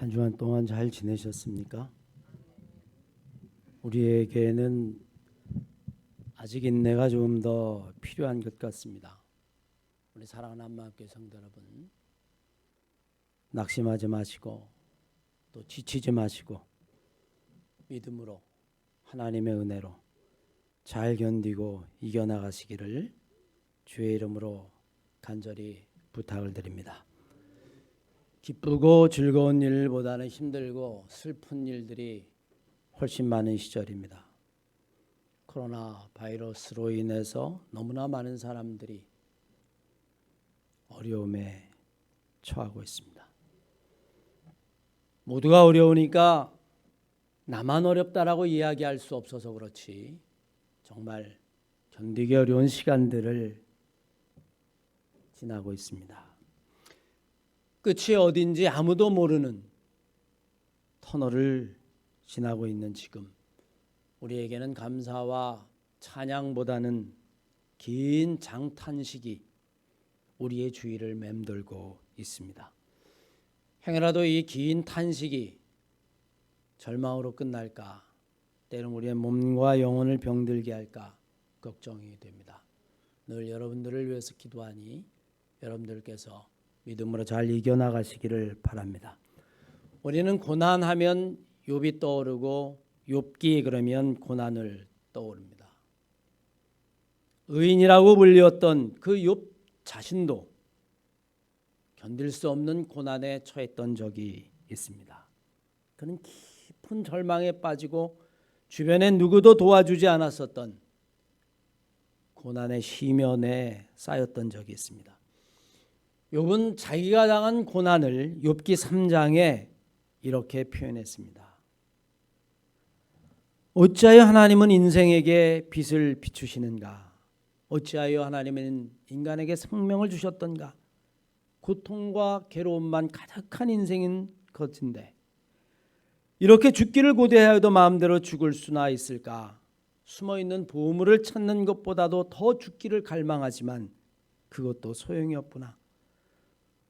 한 주간 동안 잘 지내셨습니까? 우리에게는 아직 인내가 좀 더 필요한 것 같습니다. 우리 사랑하는 한마음교회 성도 여러분, 낙심하지 마시고 또 지치지 마시고 믿음으로 하나님의 은혜로 잘 견디고 이겨나가시기를 주의 이름으로 간절히 부탁을 드립니다. 기쁘고 즐거운 일보다는 힘들고 슬픈 일들이 훨씬 많은 시절입니다. 코로나 바이러스로 인해서 너무나 많은 사람들이 어려움에 처하고 있습니다. 모두가 어려우니까 나만 어렵다라고 이야기할 수 없어서 그렇지 정말 견디기 어려운 시간들을 지나고 있습니다. 끝이 어딘지 아무도 모르는 터널을 지나고 있는 지금 우리에게는 감사와 찬양보다는 긴 장탄식이 우리의 주위를 맴돌고 있습니다. 행여라도 이 긴 탄식이 절망으로 끝날까, 때론 우리의 몸과 영혼을 병들게 할까 걱정이 됩니다. 늘 여러분들을 위해서 기도하니 여러분들께서 믿음으로 잘 이겨나가시기를 바랍니다. 우리는 고난하면 욥이 떠오르고 욥기 그러면 고난을 떠오릅니다. 의인이라고 불렸던 그 욥 자신도 견딜 수 없는 고난에 처했던 적이 있습니다. 그는 깊은 절망에 빠지고 주변에 누구도 도와주지 않았었던 고난의 시면에 쌓였던 적이 있습니다. 욥은 자기가 당한 고난을 욥기 3장에 이렇게 표현했습니다. 어찌하여 하나님은 인생에게 빛을 비추시는가? 어찌하여 하나님은 인간에게 생명을 주셨던가? 고통과 괴로움만 가득한 인생인 것인데 이렇게 죽기를 고대하여도 마음대로 죽을 수나 있을까? 숨어있는 보물을 찾는 것보다도 더 죽기를 갈망하지만 그것도 소용이 없구나.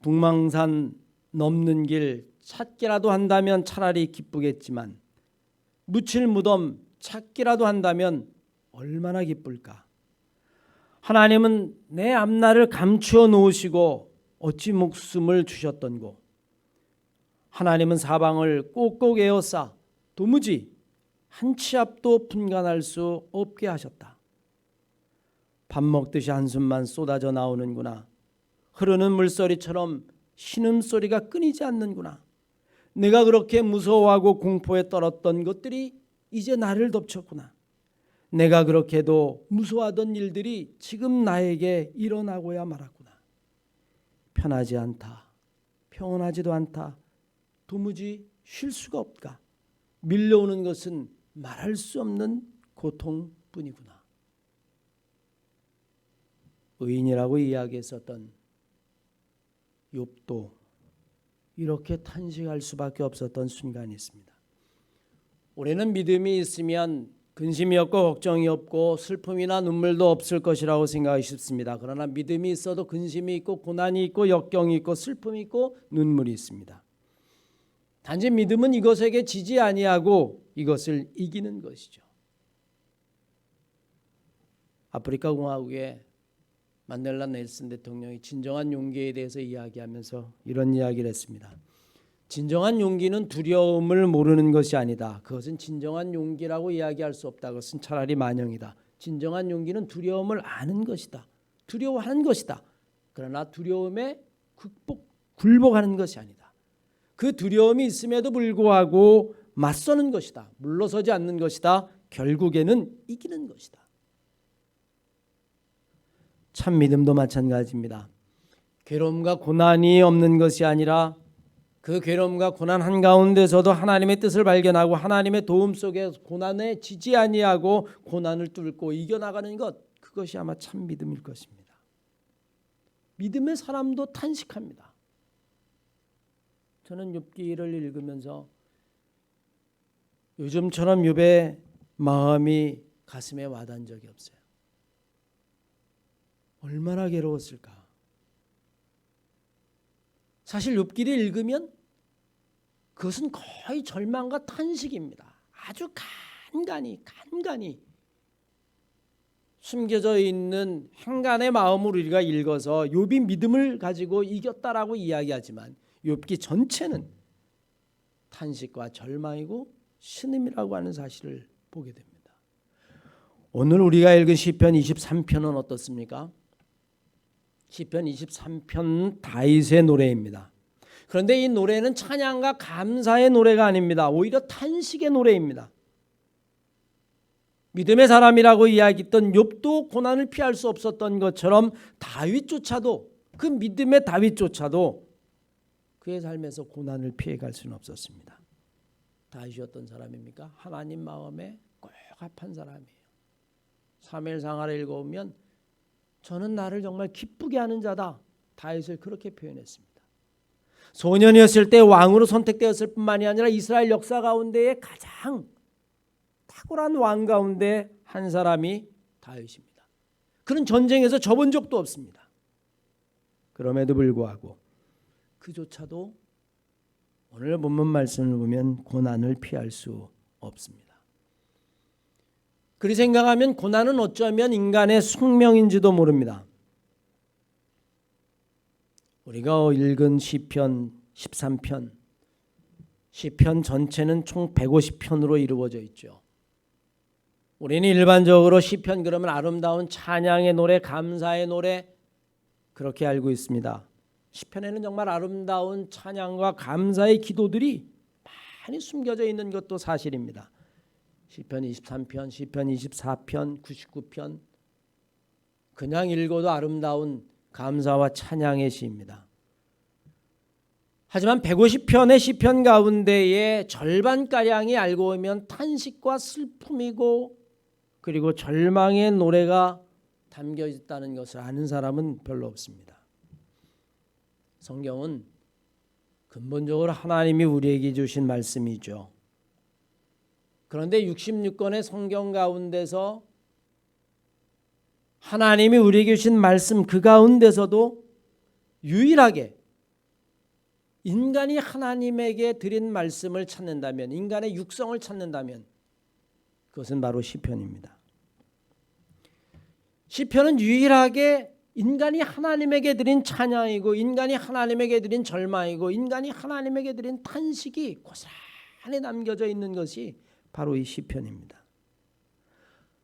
북망산 넘는 길 찾기라도 한다면 차라리 기쁘겠지만 묻힐 무덤 찾기라도 한다면 얼마나 기쁠까. 하나님은 내 앞날을 감추어 놓으시고 어찌 목숨을 주셨던고. 하나님은 사방을 꼭꼭 에워싸 도무지 한 치 앞도 분간할 수 없게 하셨다. 밥 먹듯이 한숨만 쏟아져 나오는구나. 흐르는 물소리처럼 신음소리가 끊이지 않는구나. 내가 그렇게 무서워하고 공포에 떨었던 것들이 이제 나를 덮쳤구나. 내가 그렇게도 무서워하던 일들이 지금 나에게 일어나고야 말았구나. 편하지 않다. 평온하지도 않다. 도무지 쉴 수가 없다. 밀려오는 것은 말할 수 없는 고통뿐이구나. 의인이라고 이야기했었던 욥도 이렇게 탄식할 수밖에 없었던 순간이 있습니다. 우리는 믿음이 있으면 근심이 없고 걱정이 없고 슬픔이나 눈물도 없을 것이라고 생각하기 쉽습니다. 그러나 믿음이 있어도 근심이 있고 고난이 있고 역경이 있고 슬픔이 있고 눈물이 있습니다. 단지 믿음은 이것에게 지지 아니하고 이것을 이기는 것이죠. 아프리카 공화국의 만델라 넬슨 대통령이 진정한 용기에 대해서 이야기하면서 이런 이야기를 했습니다. 진정한 용기는 두려움을 모르는 것이 아니다. 그것은 진정한 용기라고 이야기할 수 없다. 그것은 차라리 만영이다. 진정한 용기는 두려움을 아는 것이다. 두려워하는 것이다. 그러나 두려움에 굴복하는 것이 아니다. 그 두려움이 있음에도 불구하고 맞서는 것이다. 물러서지 않는 것이다. 결국에는 이기는 것이다. 참 믿음도 마찬가지입니다. 괴로움과 고난이 없는 것이 아니라 그 괴로움과 고난 한가운데서도 하나님의 뜻을 발견하고 하나님의 도움 속에 고난에 지지 아니하고 고난을 뚫고 이겨나가는 것, 그것이 아마 참 믿음일 것입니다. 믿음의 사람도 탄식합니다. 저는 욥기를 읽으면서 요즘처럼 욥의 마음이 가슴에 와닿은 적이 없어요. 얼마나 괴로웠을까. 사실 욥기를 읽으면 그것은 거의 절망과 탄식입니다. 아주 간간히 숨겨져 있는 행간의 마음을 우리가 읽어서 욥이 믿음을 가지고 이겼다라고 이야기하지만 욥기 전체는 탄식과 절망이고 신음이라고 하는 사실을 보게 됩니다. 오늘 우리가 읽은 시편 23편은 어떻습니까? 시편 23편 다윗의 노래입니다. 그런데 이 노래는 찬양과 감사의 노래가 아닙니다. 오히려 탄식의 노래입니다. 믿음의 사람이라고 이야기했던 욥도 고난을 피할 수 없었던 것처럼 다윗조차도, 그 믿음의 다윗조차도 그의 삶에서 고난을 피해갈 수는 없었습니다. 다윗이 어떤 사람입니까? 하나님 마음에 꼭 합한 사람이에요. 사무엘상하를 읽어보면 저는 나를 정말 기쁘게 하는 자다, 다윗을 그렇게 표현했습니다. 소년이었을 때 왕으로 선택되었을 뿐만이 아니라 이스라엘 역사 가운데에 가장 탁월한 왕 가운데 한 사람이 다윗입니다. 그런 전쟁에서 져본 적도 없습니다. 그럼에도 불구하고 그조차도 오늘 본문 말씀을 보면 고난을 피할 수 없습니다. 그리 생각하면 고난은 어쩌면 인간의 숙명인지도 모릅니다. 우리가 읽은 시편 13편, 시편 전체는 총 150편으로 이루어져 있죠. 우리는 일반적으로 시편 그러면 아름다운 찬양의 노래, 감사의 노래 그렇게 알고 있습니다. 시편에는 정말 아름다운 찬양과 감사의 기도들이 많이 숨겨져 있는 것도 사실입니다. 시편 23편, 시편 24편, 99편 그냥 읽어도 아름다운 감사와 찬양의 시입니다. 하지만 150편의 시편 가운데에 절반가량이 알고 보면 탄식과 슬픔이고 그리고 절망의 노래가 담겨 있다는 것을 아는 사람은 별로 없습니다. 성경은 근본적으로 하나님이 우리에게 주신 말씀이죠. 그런데 66권의 성경 가운데서 하나님이 우리에게 주신 말씀 그 가운데서도 유일하게 인간이 하나님에게 드린 말씀을 찾는다면, 인간의 육성을 찾는다면 그것은 바로 시편입니다. 시편은 유일하게 인간이 하나님에게 드린 찬양이고 인간이 하나님에게 드린 절망이고 인간이 하나님에게 드린 탄식이 고스란히 남겨져 있는 것이 바로 이 시편입니다.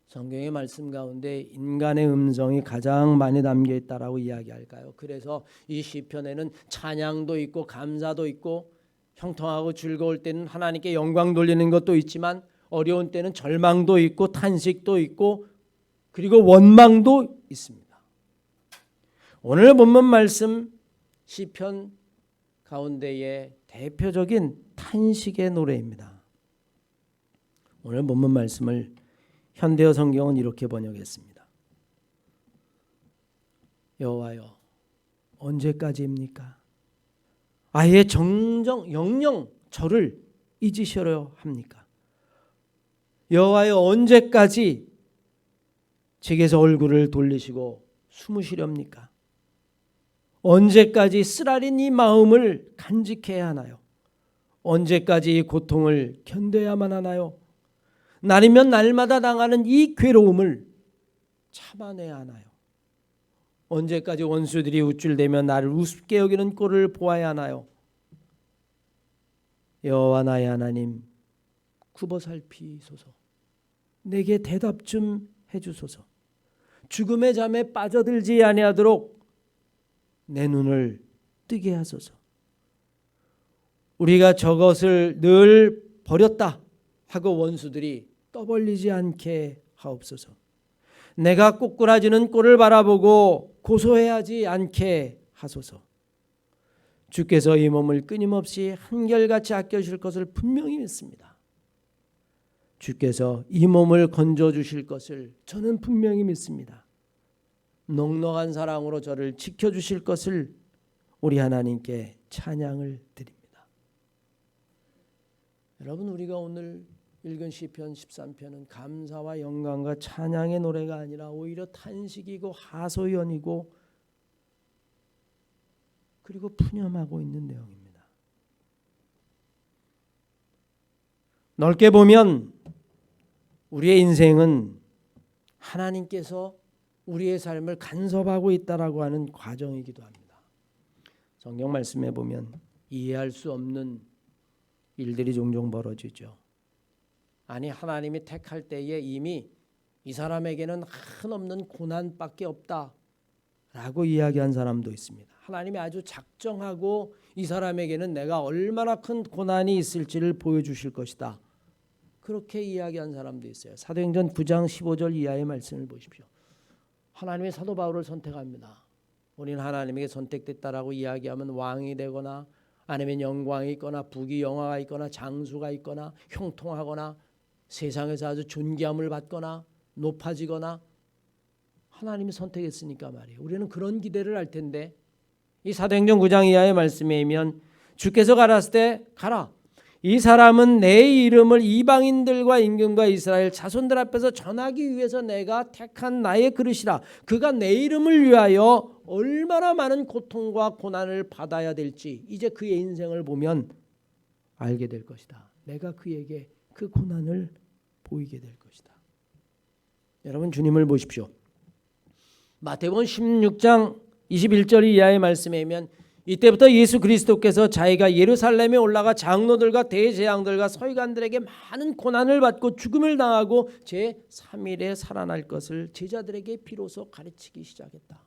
성경의 말씀 가운데 인간의 음성이 가장 많이 담겨 있다라고 이야기할까요? 그래서 이 시편에는 찬양도 있고 감사도 있고 형통하고 즐거울 때는 하나님께 영광 돌리는 것도 있지만 어려운 때는 절망도 있고 탄식도 있고 그리고 원망도 있습니다. 오늘 본문 말씀 시편 가운데의 대표적인 탄식의 노래입니다. 오늘 본문 말씀을 현대어 성경은 이렇게 번역했습니다. 여호와여 언제까지입니까? 아예 영영 저를 잊으시려 합니까? 여호와여 언제까지 제게서 얼굴을 돌리시고 숨으시렵니까? 언제까지 쓰라린 이 마음을 간직해야 하나요? 언제까지 이 고통을 견뎌야만 하나요? 날이면 날마다 당하는 이 괴로움을 참아내야 하나요? 언제까지 원수들이 우쭐대며 나를 우습게 여기는 꼴을 보아야 하나요? 여호와 나의 하나님 굽어 살피소서. 내게 대답 좀 해주소서. 죽음의 잠에 빠져들지 아니하도록 내 눈을 뜨게 하소서. 우리가 저것을 늘 버렸다 하고 원수들이 떠벌리지 않게 하옵소서. 내가 꼬꾸라지는 꼴을 바라보고 고소해하지 않게 하소서. 주께서 이 몸을 끊임없이 한결같이 아껴주실 것을 분명히 믿습니다. 주께서 이 몸을 건져주실 것을 저는 분명히 믿습니다. 넉넉한 사랑으로 저를 지켜주실 것을 우리 하나님께 찬양을 드립니다. 여러분, 우리가 오늘 읽은 시편 13편은 감사와 영광과 찬양의 노래가 아니라 오히려 탄식이고 하소연이고 그리고 푸념하고 있는 내용입니다. 넓게 보면 우리의 인생은 하나님께서 우리의 삶을 간섭하고 있다라고 하는 과정이기도 합니다. 성경 말씀에 보면 이해할 수 없는 일들이 종종 벌어지죠. 아니 하나님이 택할 때에 이미 이 사람에게는 한없는 고난밖에 없다라고 이야기한 사람도 있습니다. 하나님이 아주 작정하고 이 사람에게는 내가 얼마나 큰 고난이 있을지를 보여주실 것이다. 그렇게 이야기한 사람도 있어요. 사도행전 9장 15절 이하의 말씀을 보십시오. 하나님이 사도 바울을 선택합니다. 우리는 하나님에게 선택됐다라고 이야기하면 왕이 되거나 아니면 영광이 있거나 부귀 영화가 있거나 장수가 있거나 형통하거나 세상에서 아주 존귀함을 받거나 높아지거나 하나님이 선택했으니까 말이에요. 우리는 그런 기대를 할 텐데 이 사도행전 9장 이하의 말씀에 의하면 주께서 가라사대 때 가라. 이 사람은 내 이름을 이방인들과 임금과 이스라엘 자손들 앞에서 전하기 위해서 내가 택한 나의 그릇이라. 그가 내 이름을 위하여 얼마나 많은 고통과 고난을 받아야 될지 이제 그의 인생을 보면 알게 될 것이다. 내가 그에게 그 고난을 보이게 될 것이다. 여러분 주님을 보십시오. 마태복음 16장 21절 이하의 말씀에 의하면 이때부터 예수 그리스도께서 자기가 예루살렘에 올라가 장로들과 대제사장들과 서기관들에게 많은 고난을 받고 죽음을 당하고 제3일에 살아날 것을 제자들에게 비로소 가르치기 시작했다.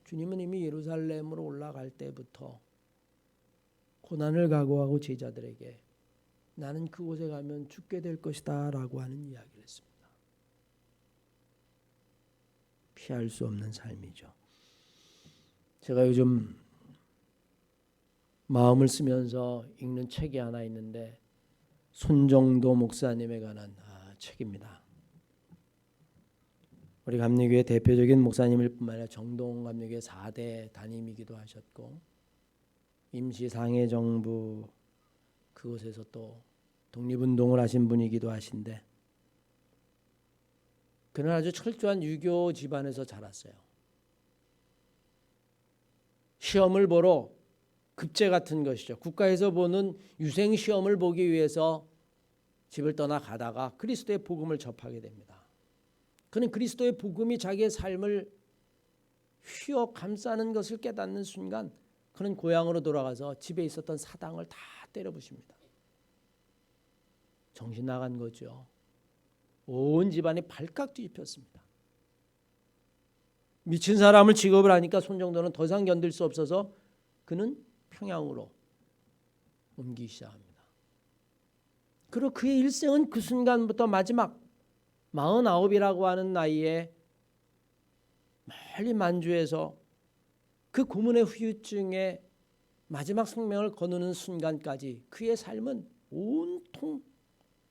주님은 이미 예루살렘으로 올라갈 때부터 고난을 각오하고 제자들에게 나는 그곳에 가면 죽게 될 것이다 라고 하는 이야기를 했습니다. 피할 수 없는 삶이죠. 제가 요즘 마음을 쓰면서 읽는 책이 하나 있는데 손정도 목사님에 관한 책입니다. 우리 감리교회 대표적인 목사님일 뿐만 아니라 정동 감리교회 4대 담임이기도 하셨고 임시상해정부 그곳에서 또 독립운동을 하신 분이기도 하신데 그는 아주 철저한 유교 집안에서 자랐어요. 시험을 보러 급제 같은 것이죠. 국가에서 보는 유생 시험을 보기 위해서 집을 떠나 가다가 그리스도의 복음을 접하게 됩니다. 그는 그리스도의 복음이 자기의 삶을 휘어 감싸는 것을 깨닫는 순간 그는 고향으로 돌아가서 집에 있었던 사당을 다 때려 부십니다. 정신 나간 거죠. 온 집안이 발칵 뒤집혔습니다. 미친 사람을 취급을 하니까 손정도는 더 이상 견딜 수 없어서 그는 평양으로 옮기기 시작합니다. 그리고 그의 일생은 그 순간부터 마지막 49이라고 하는 나이에 멀리 만주에서 그 고문의 후유증에 마지막 생명을 거두는 순간까지 그의 삶은 온통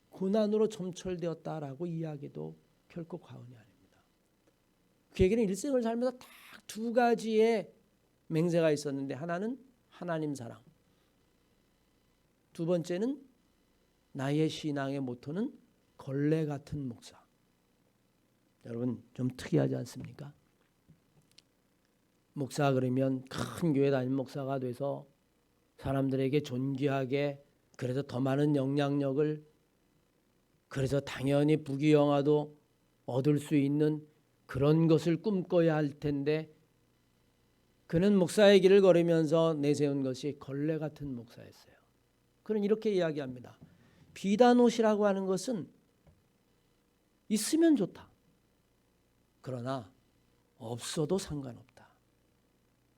고난으로 점철되었다라고 이야기도 결코 과언이 아닙니다. 그에게는 일생을 살면서 딱 두 가지의 맹세가 있었는데 하나는 하나님 사랑, 두 번째는 나의 신앙의 모토는 걸레 같은 목사. 여러분 좀 특이하지 않습니까? 목사 그러면 큰 교회 다니는 목사가 돼서 사람들에게 존귀하게 그래서 더 많은 영향력을 그래서 당연히 부귀영화도 얻을 수 있는 그런 것을 꿈꿔야 할 텐데 그는 목사의 길을 걸으면서 내세운 것이 걸레 같은 목사였어요. 그는 이렇게 이야기합니다. 비단옷이라고 하는 것은 있으면 좋다. 그러나 없어도 상관없다.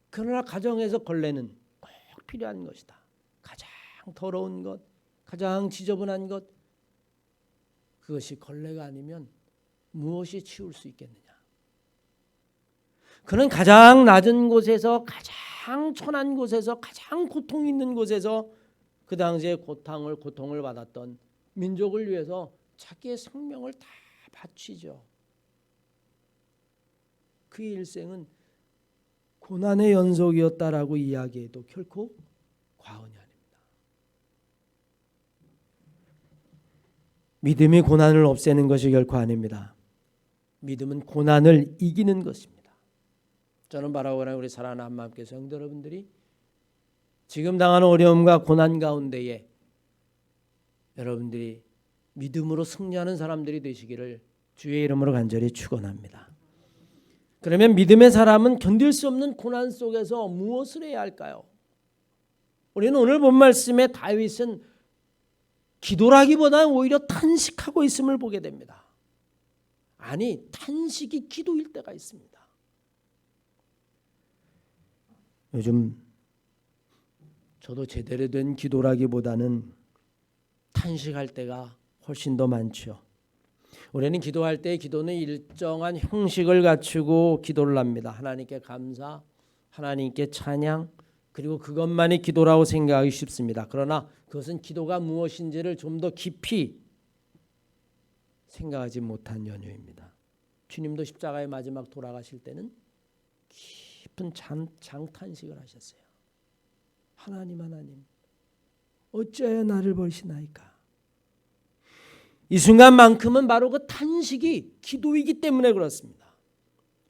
그러나 가정에서 걸레는 꼭 필요한 것이다. 가장 더러운 것, 가장 지저분한 것, 그것이 걸레가 아니면 무엇이 치울 수 있겠느냐. 그는 가장 낮은 곳에서 가장 천한 곳에서 가장 고통 있는 곳에서 그 당시에 고통을 받았던 민족을 위해서 자기의 생명을 다 바치죠. 그의 일생은 고난의 연속이었다라고 이야기해도 결코 과언이 아닙니다. 믿음이 고난을 없애는 것이 결코 아닙니다. 믿음은 고난을 이기는 것입니다. 저는 바라보는 우리 사랑하는 한마음교회 성도 여러분들이 지금 당하는 어려움과 고난 가운데에 여러분들이 믿음으로 승리하는 사람들이 되시기를 주의 이름으로 간절히 축원합니다. 그러면 믿음의 사람은 견딜 수 없는 고난 속에서 무엇을 해야 할까요? 우리는 오늘 본 말씀에 다윗은 기도라기보다는 오히려 탄식하고 있음을 보게 됩니다. 아니, 탄식이 기도일 때가 있습니다. 요즘 저도 제대로 된 기도라기보다는 탄식할 때가 훨씬 더 많죠. 우리는 기도할 때 기도는 일정한 형식을 갖추고 기도를 합니다. 하나님께 감사, 하나님께 찬양, 그리고 그것만이 기도라고 생각하기 쉽습니다. 그러나 그것은 기도가 무엇인지를 좀 더 깊이 생각하지 못한 연유입니다. 주님도 십자가의 마지막 돌아가실 때는 깊은 장탄식을 하셨어요. 하나님 어찌하여 나를 버리시나이까. 이 순간만큼은 바로 그 탄식이 기도이기 때문에 그렇습니다.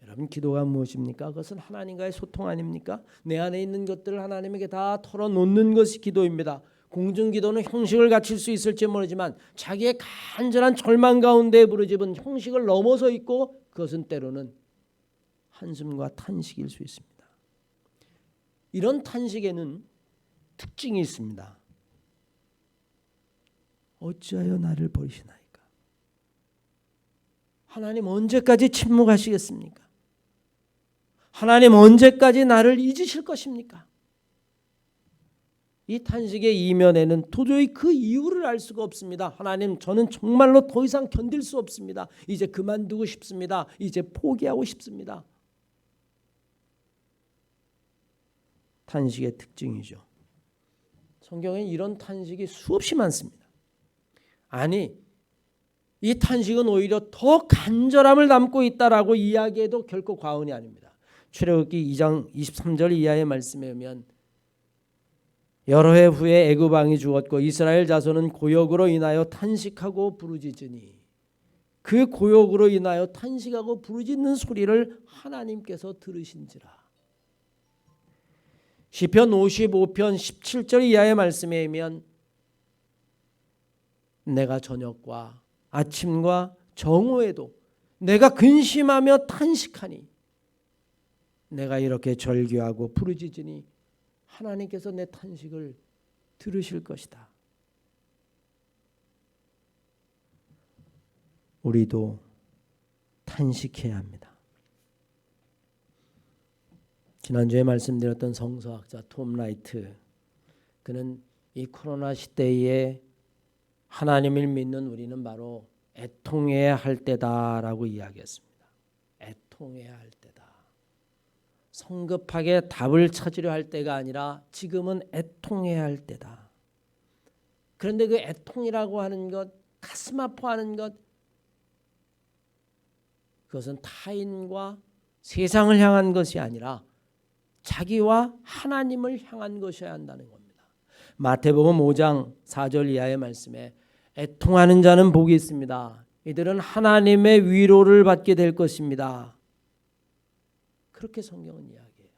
여러분, 기도가 무엇입니까? 그것은 하나님과의 소통 아닙니까? 내 안에 있는 것들을 하나님에게 다 털어놓는 것이 기도입니다. 공중기도는 형식을 갖출 수 있을지 모르지만 자기의 간절한 절망 가운데 부르짖은 형식을 넘어서 있고 그것은 때로는 한숨과 탄식일 수 있습니다. 이런 탄식에는 특징이 있습니다. 어찌하여 나를 버리시나이까. 하나님 언제까지 침묵하시겠습니까? 하나님 언제까지 나를 잊으실 것입니까? 이 탄식의 이면에는 도저히 그 이유를 알 수가 없습니다. 하나님, 저는 정말로 더 이상 견딜 수 없습니다. 이제 그만두고 싶습니다. 이제 포기하고 싶습니다. 탄식의 특징이죠. 성경에 이런 탄식이 수없이 많습니다. 아니, 이 탄식은 오히려 더 간절함을 담고 있다라고 이야기해도 결코 과언이 아닙니다. 출애굽기 2장 23절 이하의 말씀에 보면 여러 해 후에 애굽 왕이 죽었고 이스라엘 자손은 고역으로 인하여 탄식하고 부르짖으니 그 고역으로 인하여 탄식하고 부르짖는 소리를 하나님께서 들으신지라. 시편 55편 17절 이하의 말씀에 의하면 내가 저녁과 아침과 정오에도 내가 근심하며 탄식하니 내가 이렇게 절규하고 부르짖으니 하나님께서 내 탄식을 들으실 것이다. 우리도 탄식해야 합니다. 지난주에 말씀드렸던 성서학자 톰 라이트, 그는 이 코로나 시대에 하나님을 믿는 우리는 바로 애통해야 할 때다라고 이야기했습니다. 애통해야 할 때다. 성급하게 답을 찾으려 할 때가 아니라 지금은 애통해야 할 때다. 그런데 그 애통이라고 하는 것, 가슴 아파하는 것, 그것은 타인과 세상을 향한 것이 아니라 자기와 하나님을 향한 것이어야 한다는 겁니다. 마태복음 5장 4절 이하의 말씀에 애통하는 자는 복이 있습니다. 이들은 하나님의 위로를 받게 될 것입니다. 그렇게 성경은 이야기해요.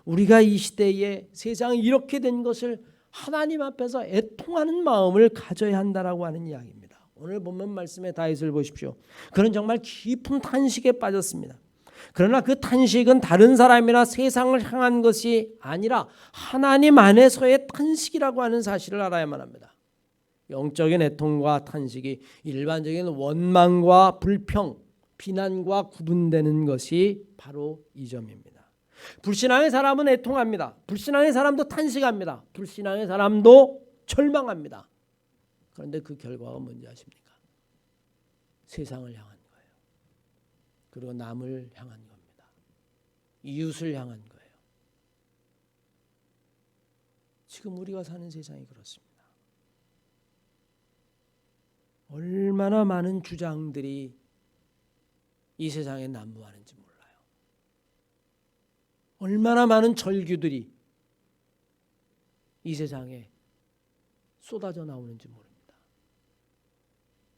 우리가 이 시대에 세상이 이렇게 된 것을 하나님 앞에서 애통하는 마음을 가져야 한다라고 하는 이야기입니다. 오늘 본문 말씀의 다윗을 보십시오. 그는 정말 깊은 탄식에 빠졌습니다. 그러나 그 탄식은 다른 사람이나 세상을 향한 것이 아니라 하나님 안에서의 탄식이라고 하는 사실을 알아야만 합니다. 영적인 애통과 탄식이 일반적인 원망과 불평, 비난과 구분되는 것이 바로 이 점입니다. 불신앙의 사람은 애통합니다. 불신앙의 사람도 탄식합니다. 불신앙의 사람도 절망합니다. 그런데 그 결과가 뭔지 아십니까? 세상을 향한 거예요. 그리고 남을 향한 겁니다. 이웃을 향한 거예요. 지금 우리가 사는 세상이 그렇습니다. 얼마나 많은 주장들이 이 세상에 난무하는지 몰라요. 얼마나 많은 절규들이 이 세상에 쏟아져 나오는지 모릅니다.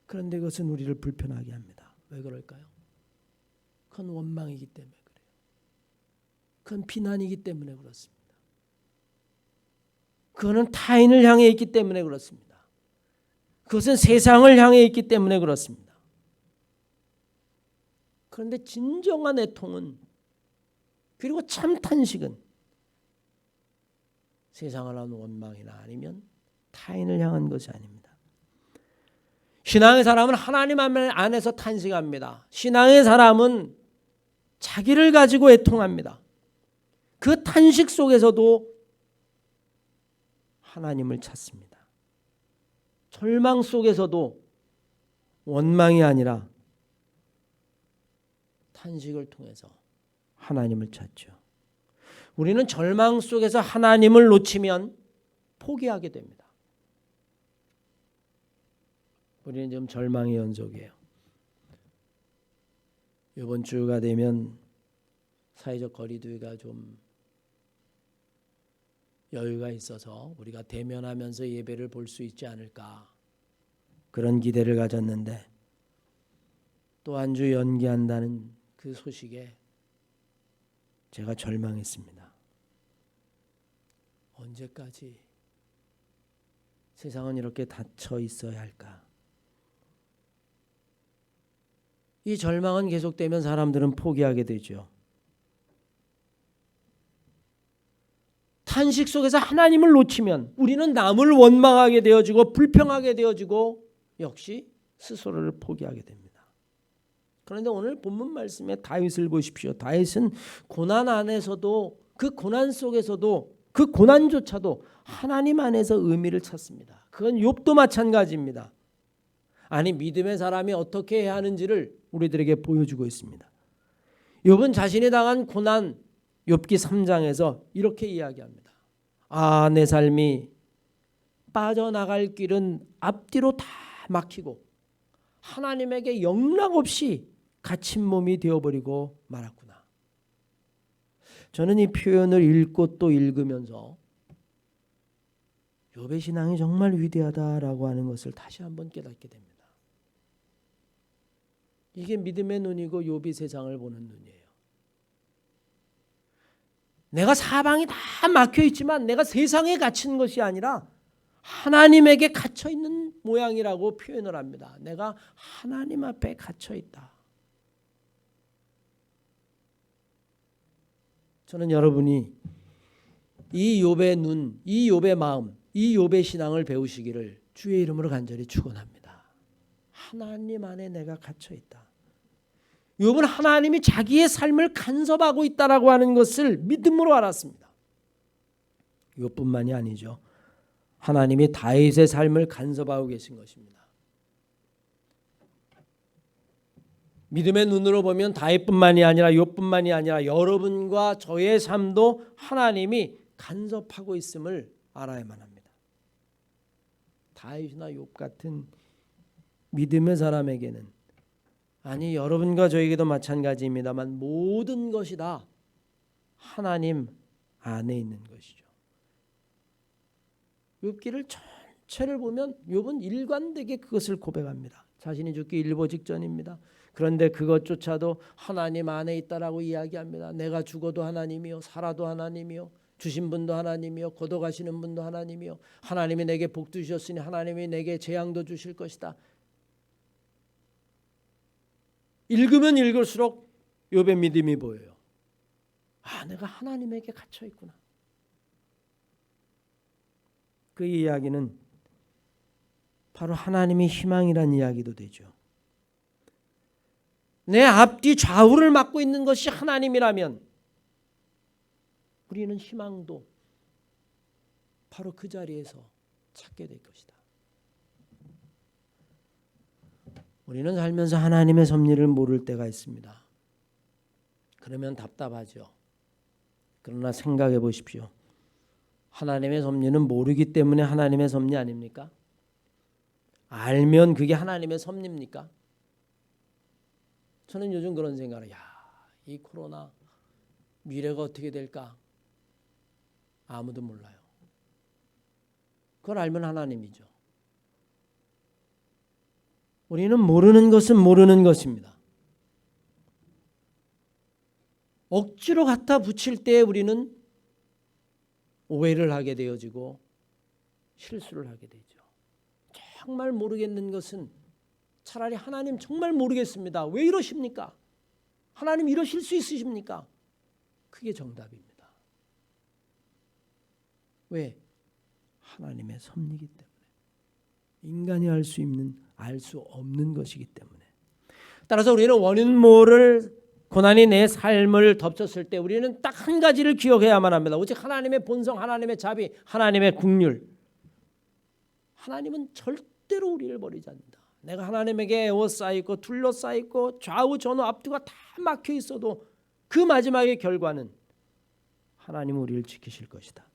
그런데 그것은 우리를 불편하게 합니다. 왜 그럴까요? 그건 원망이기 때문에 그래요. 그건 비난이기 때문에 그렇습니다. 그거는 타인을 향해 있기 때문에 그렇습니다. 그것은 세상을 향해 있기 때문에 그렇습니다. 그런데 진정한 애통은, 그리고 참 탄식은 세상을 향한 원망이나 아니면 타인을 향한 것이 아닙니다. 신앙의 사람은 하나님 안에서 탄식합니다. 신앙의 사람은 자기를 가지고 애통합니다. 그 탄식 속에서도 하나님을 찾습니다. 절망 속에서도 원망이 아니라 탄식을 통해서 하나님을 찾죠. 우리는 절망 속에서 하나님을 놓치면 포기하게 됩니다. 우리는 지금 절망의 연속이에요. 이번 주가 되면 사회적 거리두기가 좀 여유가 있어서 우리가 대면하면서 예배를 볼 수 있지 않을까, 그런 기대를 가졌는데 또 한 주 연기한다는 그 소식에 제가 절망했습니다. 언제까지 세상은 이렇게 닫혀 있어야 할까? 이 절망은 계속되면 사람들은 포기하게 되죠. 탄식 속에서 하나님을 놓치면 우리는 남을 원망하게 되어지고 불평하게 되어지고 역시 스스로를 포기하게 됩니다. 그런데 오늘 본문 말씀에 다윗을 보십시오. 다윗은 고난 안에서도, 그 고난 속에서도, 그 고난조차도 하나님 안에서 의미를 찾습니다. 그건 욥도 마찬가지입니다. 아니, 믿음의 사람이 어떻게 해야 하는지를 우리들에게 보여주고 있습니다. 욥은 자신이 당한 고난, 욥기 3장에서 이렇게 이야기합니다. 아, 내 삶이 빠져나갈 길은 앞뒤로 다 막히고 하나님에게 영락없이 갇힌 몸이 되어버리고 말았구나. 저는 이 표현을 읽고 또 읽으면서 욥의 신앙이 정말 위대하다라고 하는 것을 다시 한번 깨닫게 됩니다. 이게 믿음의 눈이고 욥이 세상을 보는 눈이에요. 내가 사방이 다 막혀 있지만 내가 세상에 갇힌 것이 아니라 하나님에게 갇혀 있는 모양이라고 표현을 합니다. 내가 하나님 앞에 갇혀 있다. 저는 여러분이 이 욥의 눈, 이 욥의 마음, 이 욥의 신앙을 배우시기를 주의 이름으로 간절히 축원합니다. 하나님 안에 내가 갇혀 있다. 욥은 하나님이 자기의 삶을 간섭하고 있다라고 하는 것을 믿음으로 알았습니다. 욥뿐만이 아니죠. 하나님이 다윗의 삶을 간섭하고 계신 것입니다. 믿음의 눈으로 보면 다윗뿐만이 아니라 욥뿐만이 아니라 여러분과 저의 삶도 하나님이 간섭하고 있음을 알아야만 합니다. 다윗이나 욥 같은 믿음의 사람에게는, 아니 여러분과 저에게도 마찬가지입니다만, 모든 것이 다 하나님 안에 있는 것이죠. 욥기를 전체를 보면 욥은 일관되게 그것을 고백합니다. 자신이 죽기 일보 직전입니다. 그런데 그것조차도 하나님 안에 있다라고 이야기합니다. 내가 죽어도 하나님이요, 살아도 하나님이요, 주신 분도 하나님이요, 거둬가시는 분도 하나님이요, 하나님이 내게 복도 주셨으니 하나님이 내게 재앙도 주실 것이다. 읽으면 읽을수록 욥의 믿음이 보여요. 아, 내가 하나님에게 갇혀 있구나. 그 이야기는 바로 하나님의 희망이란 이야기도 되죠. 내 앞뒤 좌우를 막고 있는 것이 하나님이라면 우리는 희망도 바로 그 자리에서 찾게 될 것이다. 우리는 살면서 하나님의 섭리를 모를 때가 있습니다. 그러면 답답하죠. 그러나 생각해 보십시오. 하나님의 섭리는 모르기 때문에 하나님의 섭리 아닙니까? 알면 그게 하나님의 섭리입니까? 저는 요즘 그런 생각을 해요. 이 코로나 미래가 어떻게 될까? 아무도 몰라요. 그걸 알면 하나님이죠. 우리는 모르는 것은 모르는 것입니다. 억지로 갖다 붙일 때 우리는 오해를 하게 되어지고 실수를 하게 되죠. 정말 모르겠는 것은 차라리 하나님 정말 모르겠습니다. 왜 이러십니까? 하나님 이러실 수 있으십니까? 그게 정답입니다. 왜? 하나님의 섭리이기 때문에. 인간이 알 수 없는 것이기 때문에. 따라서 우리는 원인 모를 고난이 내 삶을 덮쳤을 때 우리는 딱 한 가지를 기억해야만 합니다. 오직 하나님의 본성, 하나님의 자비, 하나님의 긍휼. 하나님은 절대로 우리를 버리지 않는다. 내가 하나님에게 에워싸있고 둘러싸있고 좌우 전후 앞뒤가 다 막혀 있어도 그 마지막의 결과는 하나님 우리를 지키실 것이다.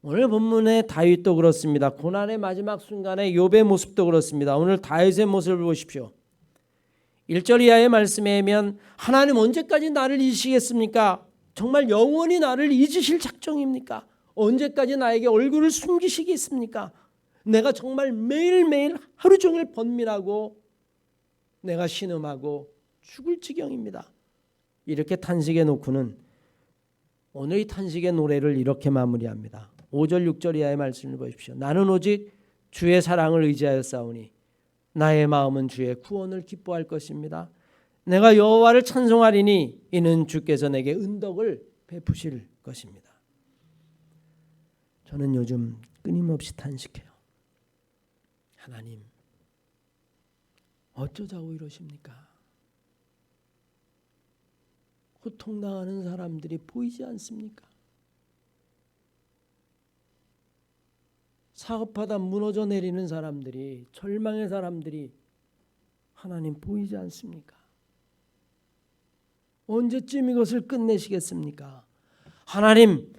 오늘 본문의 다윗도 그렇습니다. 고난의 마지막 순간에 욥의 모습도 그렇습니다. 오늘 다윗의 모습을 보십시오. 1절 이하의 말씀에 하면 하나님 언제까지 나를 잊으시겠습니까? 정말 영원히 나를 잊으실 작정입니까? 언제까지 나에게 얼굴을 숨기시겠습니까? 내가 정말 매일매일 하루 종일 번민하고 내가 신음하고 죽을 지경입니다. 이렇게 탄식해 놓고는 오늘 이 탄식의 노래를 이렇게 마무리합니다. 5절 6절 이하의 말씀을 보십시오. 나는 오직 주의 사랑을 의지하여 싸우니 나의 마음은 주의 구원을 기뻐할 것입니다. 내가 여호와를 찬송하리니 이는 주께서 내게 은덕을 베푸실 것입니다. 저는 요즘 끊임없이 탄식해요. 하나님 어쩌자고 이러십니까? 고통당하는 사람들이 보이지 않습니까? 사업하다 무너져 내리는 사람들이, 절망의 사람들이 하나님 보이지 않습니까? 언제쯤 이것을 끝내시겠습니까? 하나님,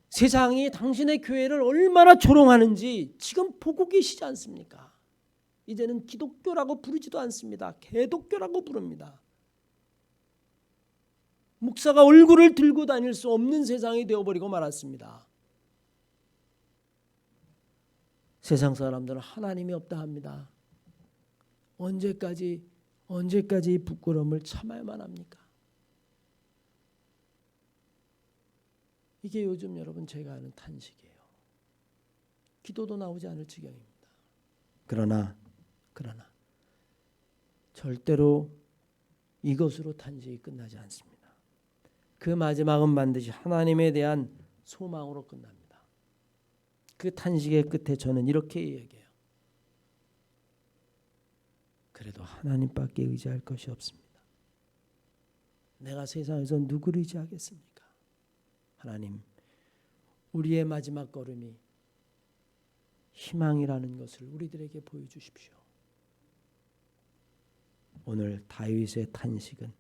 세상이 당신의 교회를 얼마나 조롱하는지 지금 보고 계시지 않습니까? 이제는 기독교라고 부르지도 않습니다. 개독교라고 부릅니다. 목사가 얼굴을 들고 다닐 수 없는 세상이 되어버리고 말았습니다. 세상 사람들은 하나님이 없다 합니다. 언제까지 이 부끄러움을 참아야만 합니까? 이게 요즘 여러분 제가 하는 탄식이에요. 기도도 나오지 않을 지경입니다. 그러나 절대로 이것으로 탄식이 끝나지 않습니다. 그 마지막은 반드시 하나님에 대한 소망으로 끝납니다. 그 탄식의 끝에 저는 이렇게 얘기해요. 그래도 하나님밖에 의지할 것이 없습니다. 내가 세상에서 누구를 의지하겠습니까? 하나님, 우리의 마지막 걸음이 희망이라는 것을 우리들에게 보여주십시오. 오늘 다윗의 탄식은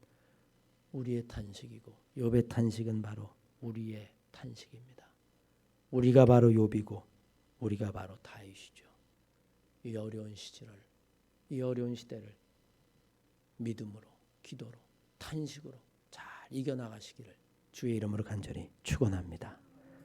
우리의 탄식이고 욥의 탄식은 바로 우리의 탄식입니다. 우리가 바로 욥이고 우리가 바로 다윗이죠. 이 어려운 시대를 믿음으로, 기도로, 탄식으로 잘 이겨나가시기를 주의 이름으로 간절히 축원합니다.